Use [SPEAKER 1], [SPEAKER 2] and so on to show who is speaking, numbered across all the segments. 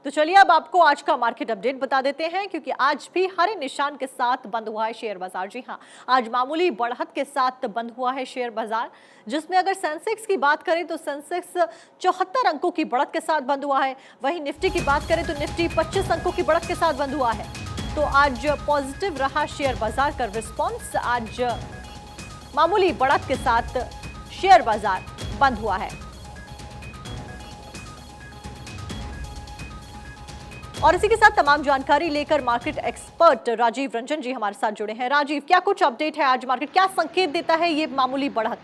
[SPEAKER 1] तो चलिए अब आपको आज का मार्केट अपडेट बता देते हैं, क्योंकि आज भी हरे निशान के साथ बंद हुआ है शेयर बाजार। जी हां, आज मामूली बढ़त के साथ बंद हुआ है शेयर बाजार, जिसमें अगर सेंसेक्स की बात करें तो सेंसेक्स 74 अंकों की बढ़त के साथ बंद हुआ है। वहीं निफ्टी की बात करें तो निफ्टी 25 अंकों की बढ़त के साथ बंद हुआ है। तो आज पॉजिटिव रहा शेयर बाजार का रिस्पॉन्स। आज मामूली बढ़त के साथ शेयर बाजार बंद हुआ है। और इसी के साथ तमाम जानकारी लेकर मार्केट एक्सपर्ट राजीव रंजन जी हमारे साथ जुड़े हैं। राजीव, क्या कुछ अपडेट है आज मार्केट, क्या संकेत देता है ये मामूली बढ़त?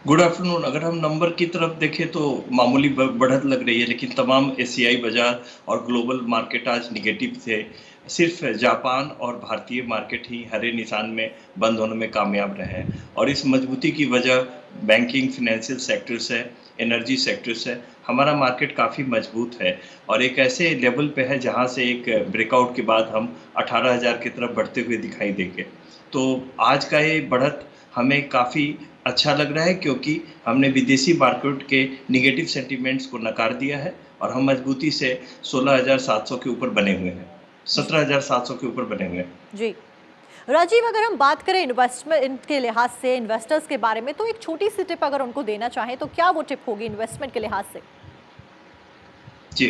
[SPEAKER 2] Good afternoon. अगर हम नंबर की तरफ देखें तो मामूली बढ़त लग रही है, लेकिन तमाम एशियाई बाजार और ग्लोबल मार्केट आज निगेटिव थे। सिर्फ जापान और भारतीय मार्केट ही हरे निशान में बंद होने में कामयाब रहे हैं, और इस मजबूती की वजह बैंकिंग, फाइनेंशियल सेक्टर्स है, एनर्जी सेक्टर्स है। हमारा मार्केट काफ़ी मजबूत है और एक ऐसे लेवल पे है जहां से एक ब्रेकआउट के बाद हम 18,000 की तरफ बढ़ते हुए दिखाई देंगे। तो आज का ये बढ़त हमें काफ़ी अच्छा लग रहा है, क्योंकि हमने विदेशी मार्केट के निगेटिव सेंटीमेंट्स को नकार दिया है और हम मजबूती से 16,700 के ऊपर बने हुए हैं, 17,700 के ऊपर बने हुए हैं।
[SPEAKER 1] जी राजीव, अगर हम बात करें इन्वेस्टमेंट के लिहाज से, इन्वेस्टर्स के बारे में, तो एक छोटी सी टिप अगर उनको देना चाहें तो क्या वो टिप होगी इन्वेस्टमेंट के लिहाज से?
[SPEAKER 2] जी,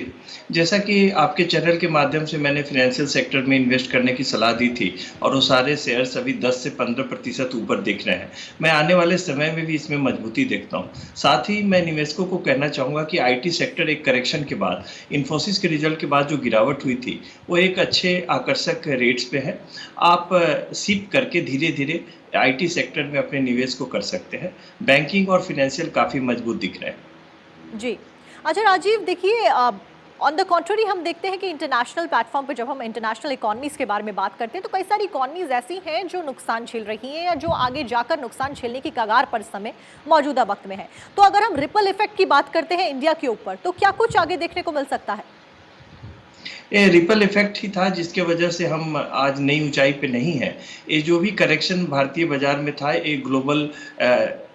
[SPEAKER 2] जैसा कि आपके चैनल के माध्यम से मैंने फाइनेंशियल सेक्टर में इन्वेस्ट करने की सलाह दी थी, और वो सारे शेयर्स अभी 10 से 15% ऊपर दिख रहे हैं। मैं आने वाले समय में भी इसमें मजबूती देखता हूँ। साथ ही मैं निवेशकों को कहना चाहूँगा कि आईटी सेक्टर एक करेक्शन के बाद, इन्फोसिस के रिजल्ट के बाद जो गिरावट हुई थी, वो एक अच्छे आकर्षक रेट्स पे है। आप सिप करके धीरे-धीरे आईटी सेक्टर में अपने निवेश को कर सकते हैं। बैंकिंग और फाइनेंशियल काफ़ी मजबूत दिख रहे हैं।
[SPEAKER 1] जी अच्छा राजीव, देखिए ऑन द कॉन्ट्ररी हम देखते हैं कि इंटरनेशनल प्लेटफॉर्म पे जब हम इंटरनेशनल इकोनॉमीज के बारे में बात करते हैं तो कई सारी इकोनॉमीज ऐसी हैं जो नुकसान झेल रही हैं या जो आगे जाकर नुकसान झेलने की कगार पर इस समय मौजूदा वक्त में है। तो अगर हम रिपल इफेक्ट की बात करते हैं इंडिया के ऊपर, तो क्या कुछ आगे देखने को मिल सकता है?
[SPEAKER 2] ये रिपल इफेक्ट ही था जिसके वजह से हम आज नई ऊंचाई पे नहीं है। ये जो भी करेक्शन भारतीय बाजार में था, ये ग्लोबल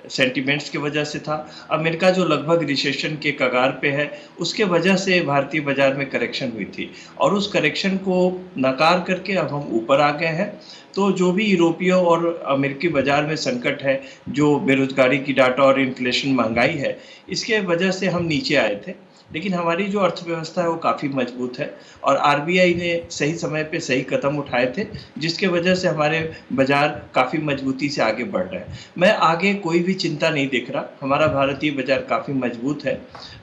[SPEAKER 2] सेंटिमेंट्स की वजह से था। अमेरिका जो लगभग रिसेशन के कगार पे है, उसके वजह से भारतीय बाजार में करेक्शन हुई थी, और उस करेक्शन को नकार करके अब हम ऊपर आ गए हैं। तो जो भी यूरोपीय और अमेरिकी बाजार में संकट है, जो बेरोजगारी की डाटा और इन्फ्लेशन, महंगाई है, इसके वजह से हम नीचे आए थे। लेकिन हमारी जो अर्थव्यवस्था है वो काफ़ी मजबूत है, और आरबीआई ने सही समय पे सही कदम उठाए थे, जिसके वजह से हमारे बाजार काफ़ी मजबूती से आगे बढ़ रहे हैं। मैं आगे कोई भी चिंता नहीं देख रहा, हमारा भारतीय बाजार काफ़ी मजबूत है।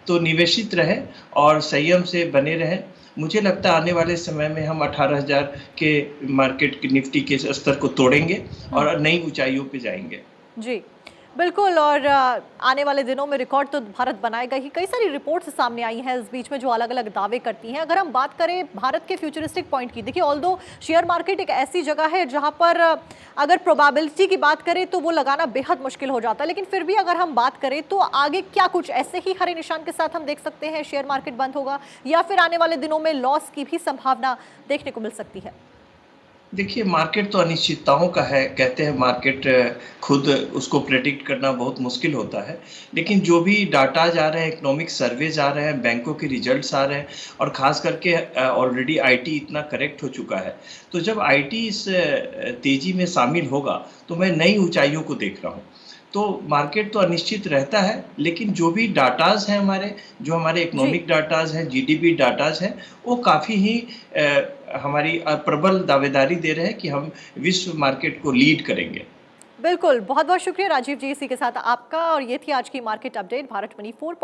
[SPEAKER 2] तो निवेशित रहें और संयम से बने रहें। मुझे लगता है आने वाले समय में हम 18,000 के मार्केट की निफ्टी के स्तर को तोड़ेंगे और नई ऊंचाइयों पे जाएंगे।
[SPEAKER 1] जी बिल्कुल, और आने वाले दिनों में रिकॉर्ड तो भारत बनाएगा ही। कई सारी रिपोर्ट्स सामने आई हैं इस बीच में जो अलग अलग दावे करती हैं। अगर हम बात करें भारत के फ्यूचरिस्टिक पॉइंट की, देखिए ऑल्दो शेयर मार्केट एक ऐसी जगह है जहां पर अगर प्रोबेबिलिटी की बात करें तो वो लगाना बेहद मुश्किल हो जाता है, लेकिन फिर भी अगर हम बात करें तो आगे क्या कुछ ऐसे ही हरे निशान के साथ हम देख सकते हैं? शेयर मार्केट बंद होगा या फिर आने वाले दिनों में लॉस की भी संभावना देखने को मिल सकती है?
[SPEAKER 2] देखिए, मार्केट तो अनिश्चितताओं का है। कहते हैं मार्केट खुद उसको प्रेडिक्ट करना बहुत मुश्किल होता है। लेकिन जो भी डाटाज आ रहे हैं, इकोनॉमिक सर्वेज आ रहे हैं, बैंकों के रिजल्ट्स आ रहे हैं, और ख़ास करके ऑलरेडी आईटी इतना करेक्ट हो चुका है। तो जब आईटी इस तेज़ी में शामिल होगा तो मैं नई ऊंचाइयों को देख रहा हूँ। तो मार्केट तो अनिश्चित रहता है, लेकिन जो भी डाटाज हैं हमारे, जो हमारे
[SPEAKER 1] जी
[SPEAKER 2] इकोनॉमिक डाटाज हैं, जीडीपी डाटाज हैं, वो काफ़ी ही हमारी प्रबल दावेदारी दे रहे हैं कि हम विश्व मार्केट को लीड करेंगे।
[SPEAKER 1] बिल्कुल, बहुत बहुत शुक्रिया राजीव जी इसी के साथ आपका। और ये थी आज की मार्केट अपडेट भारत 24।